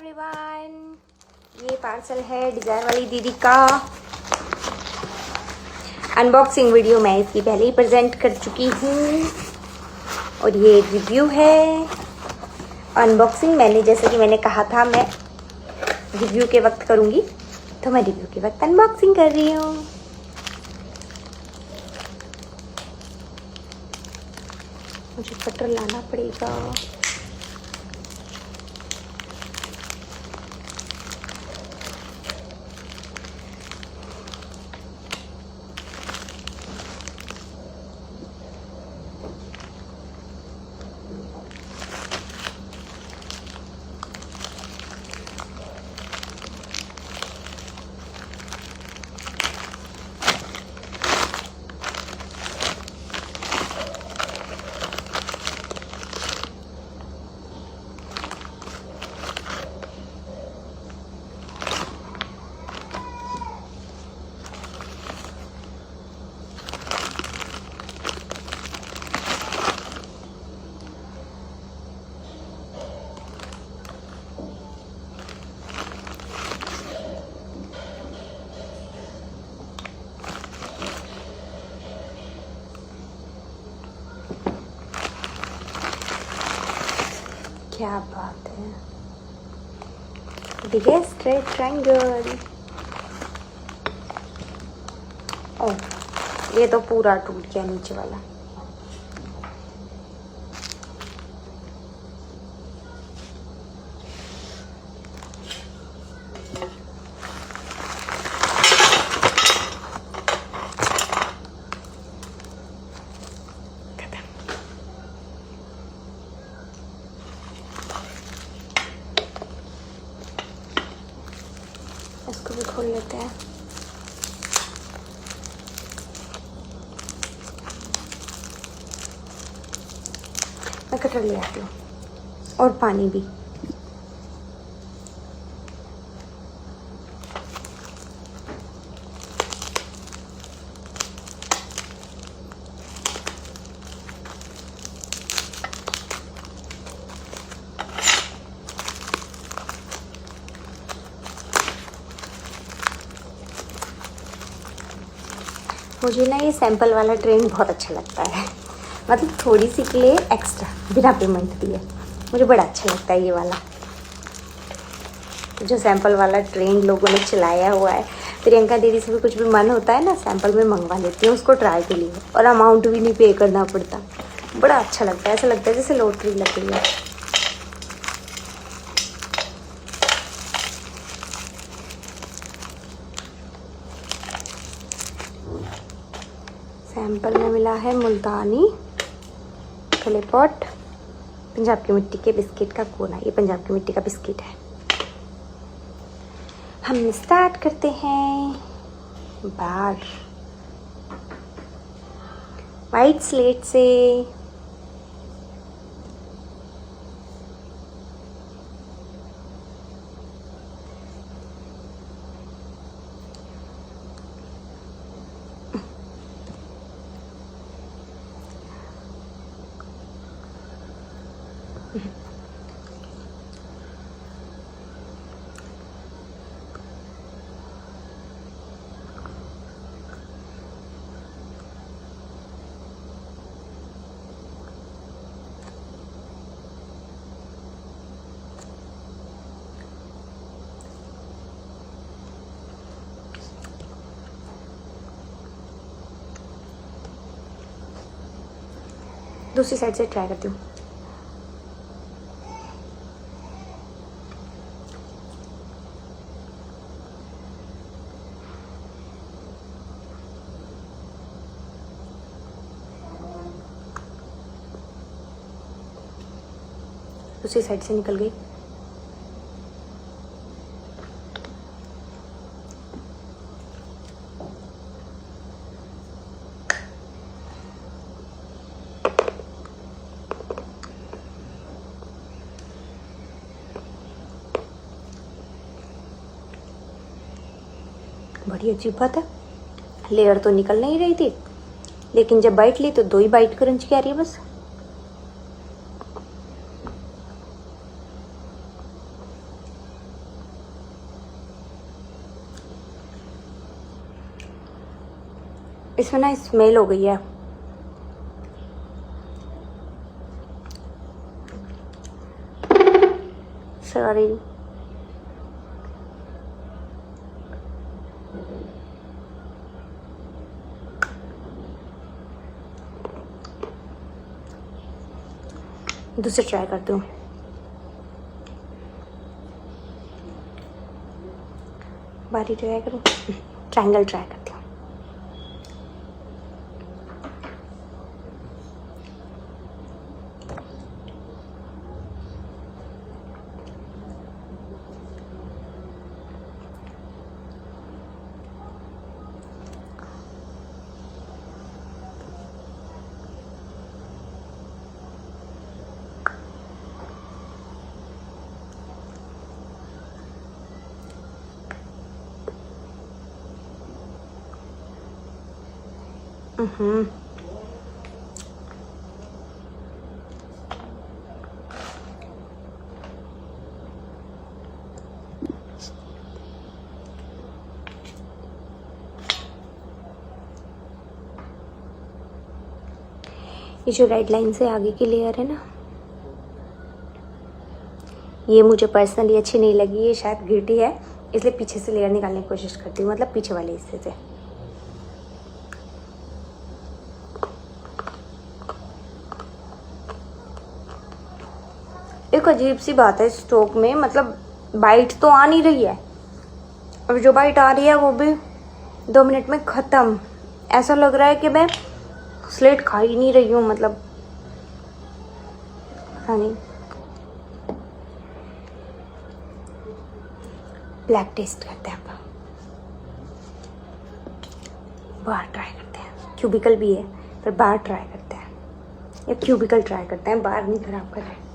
Everyone, ये parcel है desire वाली दीदी का। अनबॉक्सिंग वीडियो मैं इसकी पहले ही प्रेजेंट कर चुकी हूँ और ये रिव्यू है। अनबॉक्सिंग मैंने जैसे कि मैंने कहा था मैं रिव्यू के वक्त करूँगी, तो मैं रिव्यू के वक्त अनबॉक्सिंग कर रही हूँ। मुझे कटर लाना पड़ेगा। क्या बात है, बिगेस्ट रेड ट्रायंगल। ओह, ये तो पूरा टूट गया नीचे वाला। इसको भी खोल लेते हैं। मैं कटर ले आती हूँ और पानी भी। मुझे ना ये सैंपल वाला ट्रेन बहुत अच्छा लगता है, मतलब थोड़ी सी के लिए एक्स्ट्रा बिना पेमेंट दिए मुझे बड़ा अच्छा लगता है ये वाला। जो सैंपल वाला ट्रेन लोगों ने चलाया हुआ है, प्रियंका दीदी से भी कुछ भी मन होता है ना, सैंपल में मंगवा लेती हूँ उसको ट्राई के लिए, और अमाउंट भी नहीं पे करना पड़ता। बड़ा अच्छा लगता है, ऐसा लगता है जैसे लॉटरी लग रही है। सैंपल में मिला है मुल्तानी क्ले पॉट, पंजाब की मिट्टी के बिस्किट का कोना। ये पंजाब की मिट्टी का बिस्किट है। हम स्टार्ट करते हैं बार वाइट स्लेट से। दूसरी साइड से ट्राई करती हूँ। दूसरी साइड से निकल गई। बड़ी अजीब बात है, लेयर तो निकल नहीं रही थी, लेकिन जब बाइट ली तो 2 ही बाइट क्रंच की आ रही है बस। इसमें ना स्मेल हो गई है। सॉरी। दूसरे ट्राई करती हूँ। बारी ट्राई करूँ, ट्रायंगल ट्राई करती हूँ। ये जो रेड लाइन से आगे की लेयर है ना, ये मुझे पर्सनली अच्छी नहीं लगी। ये शायद घिटी है, इसलिए पीछे से लेयर निकालने की कोशिश करती हूँ, मतलब पीछे वाले हिस्से से। एक अजीब सी बात है स्टोक में, मतलब बाइट तो आ नहीं रही है, और जो बाइट आ रही है वो भी 2 मिनट में ख़त्म। ऐसा लग रहा है कि मैं स्लेट खा ही नहीं रही हूँ, मतलब पता नहीं। ब्लैक टेस्ट करते हैं अब, बाहर ट्राई करते हैं। क्यूबिकल भी है पर बाहर ट्राई करते हैं, या क्यूबिकल ट्राई करते हैं, बाहर नहीं खराब कर रहे।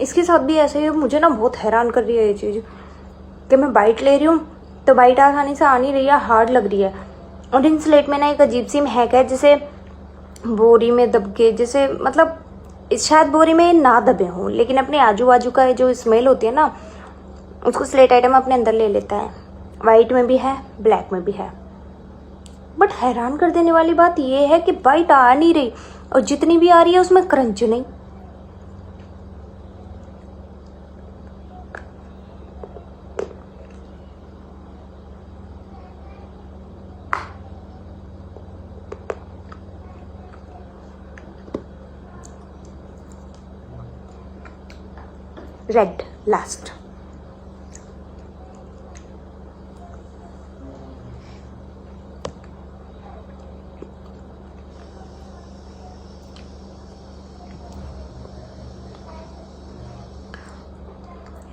इसके साथ भी ऐसे ही मुझे ना बहुत हैरान कर रही है ये चीज़ कि मैं बाइट ले रही हूँ तो बाइट आसानी से आ नहीं रही है, हार्ड लग रही है। और इन स्लेट में ना एक अजीब सी महक है, जैसे बोरी में दब के, जैसे मतलब शायद बोरी में ना दबे हों, लेकिन अपने आजू बाजू का जो स्मेल होती है ना, उसको स्लेट आइटम अपने अंदर ले लेता है। वाइट में भी है, ब्लैक में भी है। बट हैरान कर देने वाली बात ये है कि बाइट आ नहीं रही, और जितनी भी आ रही है उसमें क्रंच नहीं। Red last.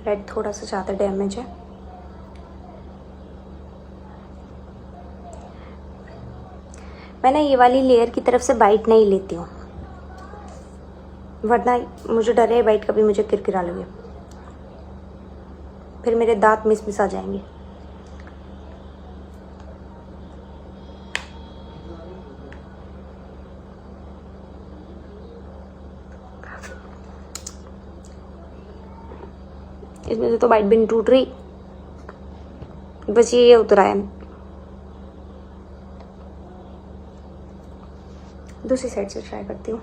रेड थोड़ा सा ज़्यादा डैमेज है। मैं ना ये वाली लेयर की तरफ से बाइट नहीं लेती हूँ, वरना मुझे डर है बाइट कभी मुझे किरकिरा लगे, फिर मेरे दांत मिस आ जाएंगे। इसमें से तो बाइट भी नहीं टूट रही, बस ये उतरा है। दूसरी साइड से ट्राई करती हूँ।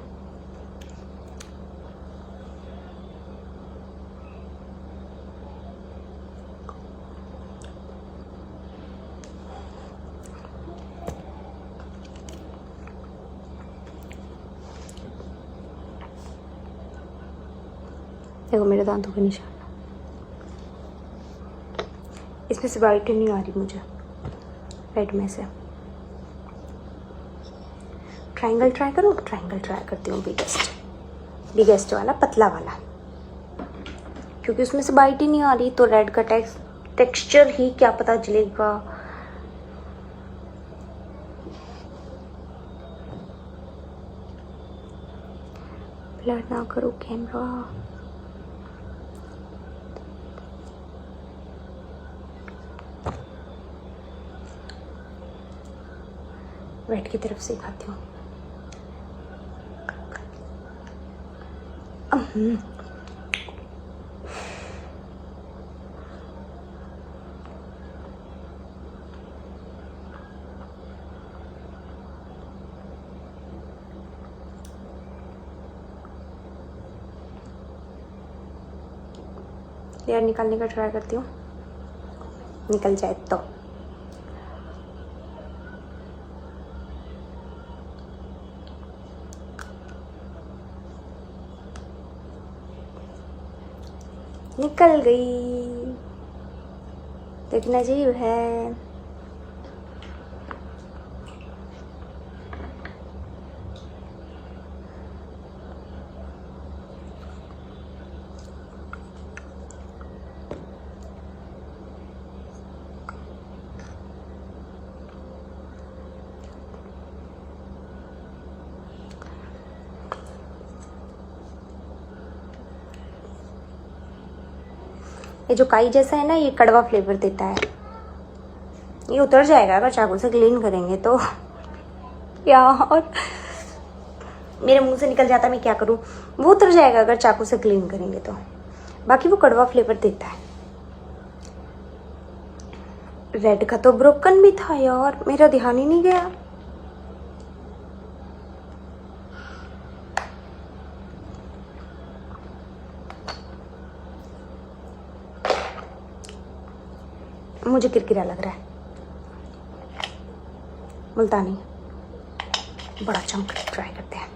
देखो मेरे दांतों के निशान, इसमें से बाइट नहीं आ रही मुझे रेड में से। ट्रायंगल ट्राई करूँ, ट्रायंगल ट्राई करती हूँ, बिगेस्ट वाला, पतला वाला, क्योंकि उसमें से बाइट ही नहीं आ रही, तो रेड का टेक्सचर ही क्या पता चलेगा। ब्लर ना करो कैमरा। वेट की तरफ से खाती हूँ। लेयर निकालने का ट्राई करती हूँ, निकल जाए तो। निकल गई, लेकिन अजीब है। ये जो काई जैसा है ना, ये कड़वा फ्लेवर देता है। ये उतर जाएगा अगर चाकू से क्लीन करेंगे तो। यार मेरे मुंह से निकल जाता, मैं क्या करूं। वो उतर जाएगा अगर चाकू से क्लीन करेंगे तो। बाकी वो कड़वा फ्लेवर देता है। रेड का तो ब्रोकन भी था यार, मेरा ध्यान ही नहीं गया। मुझे किरकिरा लग रहा है। मुल्तानी बड़ा चमक, ट्राई करते हैं।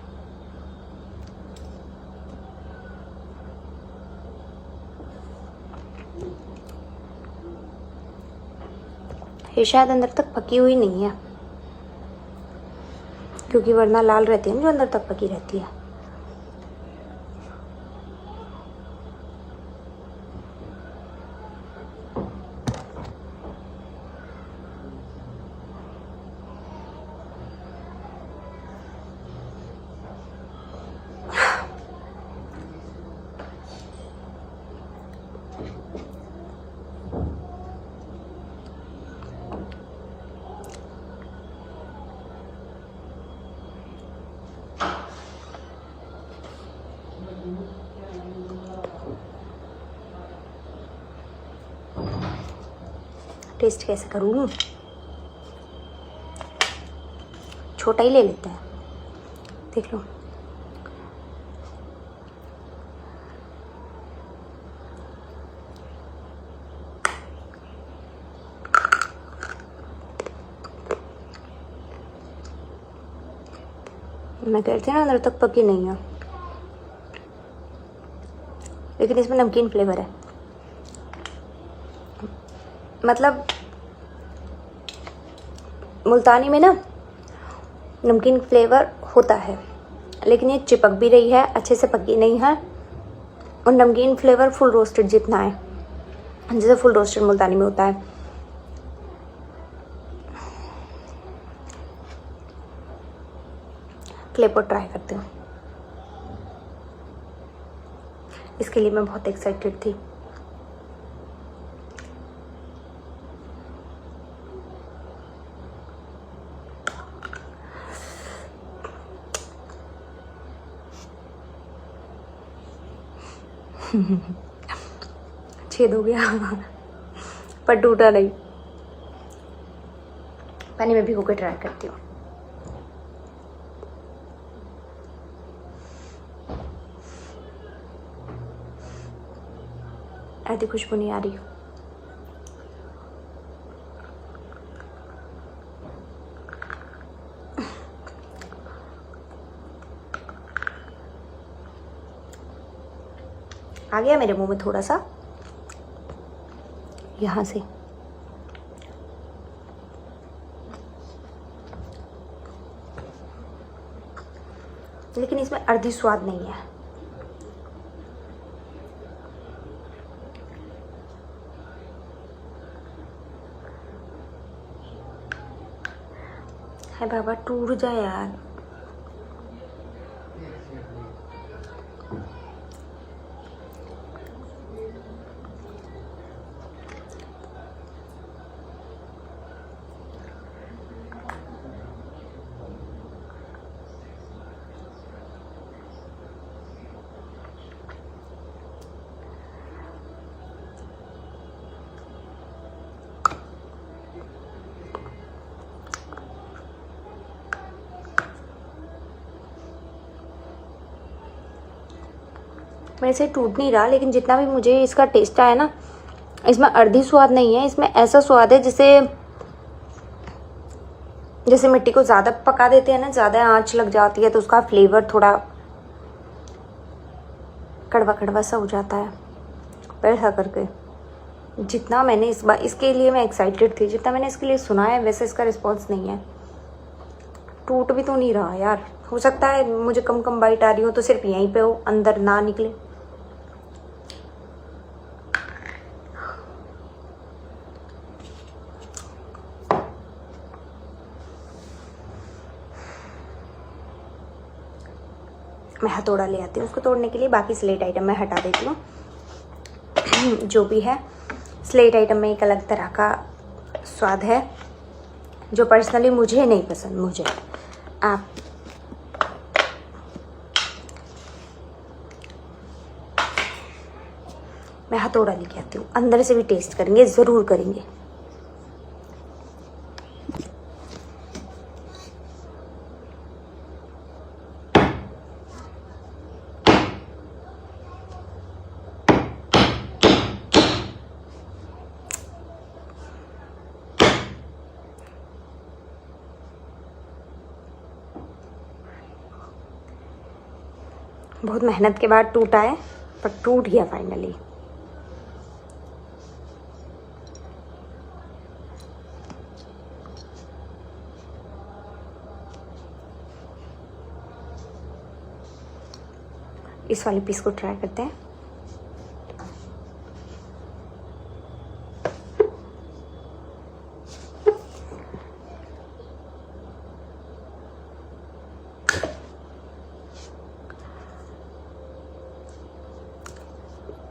ये शायद अंदर तक पकी हुई नहीं है, क्योंकि वरना लाल रहती है ना जो अंदर तक पकी रहती है। टेस्ट कैसे करूँ? छोटा ही ले लेते हैं, देख लो। मैं कहती हूँ ना अंदर तक पकी नहीं है, लेकिन इसमें नमकीन फ्लेवर है। मतलब मुल्तानी में ना नमकीन फ्लेवर होता है, लेकिन ये चिपक भी रही है, अच्छे से पकी नहीं है। और नमकीन फ्लेवर फुल रोस्टेड जितना है, जैसे फुल रोस्टेड मुल्तानी में होता है। क्ले पर ट्राई करती हूँ। इसके लिए मैं बहुत एक्साइटेड थी। छेद हो गया पर टूटा नहीं। पानी में भिगो के ट्राई करती हूँ। आधी खुशबू नहीं आ रही। आ गया मेरे मुंह में थोड़ा सा यहाँ से। लेकिन इसमें अर्धी स्वाद नहीं है। है बाबा, टूट जाए यार। मेरे से टूट नहीं रहा, लेकिन जितना भी मुझे इसका टेस्ट आया ना, इसमें अर्धी स्वाद नहीं है, इसमें ऐसा स्वाद है जैसे मिट्टी को ज़्यादा पका देते हैं ना, ज़्यादा आंच लग जाती है तो उसका फ्लेवर थोड़ा कड़वा कड़वा सा हो जाता है, वैसा करके। जितना मैंने इस बार इसके लिए मैं एक्साइटेड थी, जितना मैंने इसके लिए सुना है, वैसे इसका रिस्पॉन्स नहीं है। टूट भी तो नहीं रहा यार, हो सकता है मुझे कम कम बाइट आ रही हो तो सिर्फ यहीं पे हो, अंदर ना निकले। मैं हथौड़ा ले आती हूँ उसको तोड़ने के लिए। बाकी स्लेट आइटम मैं हटा देती हूँ। जो भी है, स्लेट आइटम में एक अलग तरह का स्वाद है जो पर्सनली मुझे नहीं पसंद। मुझे आप मैं हथौड़ा लेके आती हूँ, अंदर से भी टेस्ट करेंगे, ज़रूर करेंगे। बहुत मेहनत के बाद टूटा है, पर टूट गया फाइनली। इस वाले पीस को ट्राई करते हैं।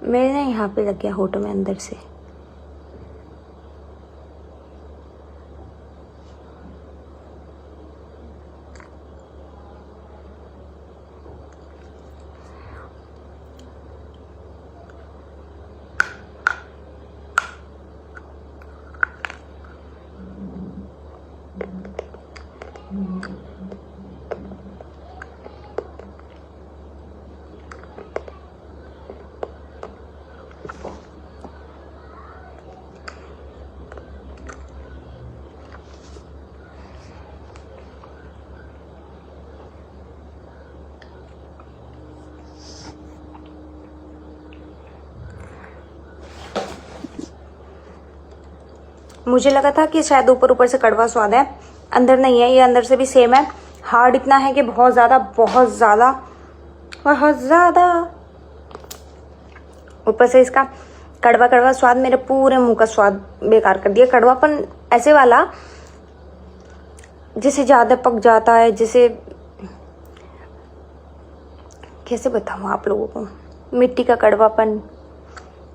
मेरे ना यहाँ पे लग गया होठों में अंदर से। मुझे लगा था कि शायद ऊपर ऊपर से कड़वा स्वाद है, अंदर नहीं है। ये अंदर से भी सेम है। हार्ड इतना है कि बहुत ज़्यादा बहुत ज़्यादा बहुत ज़्यादा। ऊपर से इसका कड़वा कड़वा स्वाद मेरे पूरे मुंह का स्वाद बेकार कर दिया। कड़वापन ऐसे वाला जिसे ज़्यादा पक जाता है, जिसे कैसे बताऊँ आप लोगों को, मिट्टी का कड़वापन।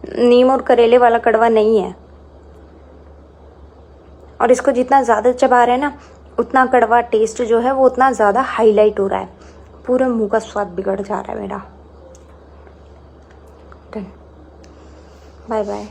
नीम और करेले वाला कड़वा नहीं है। और इसको जितना ज़्यादा चबा रहे हैं ना, उतना कड़वा टेस्ट जो है वो उतना ज़्यादा हाईलाइट हो रहा है। पूरे मुंह का स्वाद बिगड़ जा रहा है मेरा। Done, bye bye.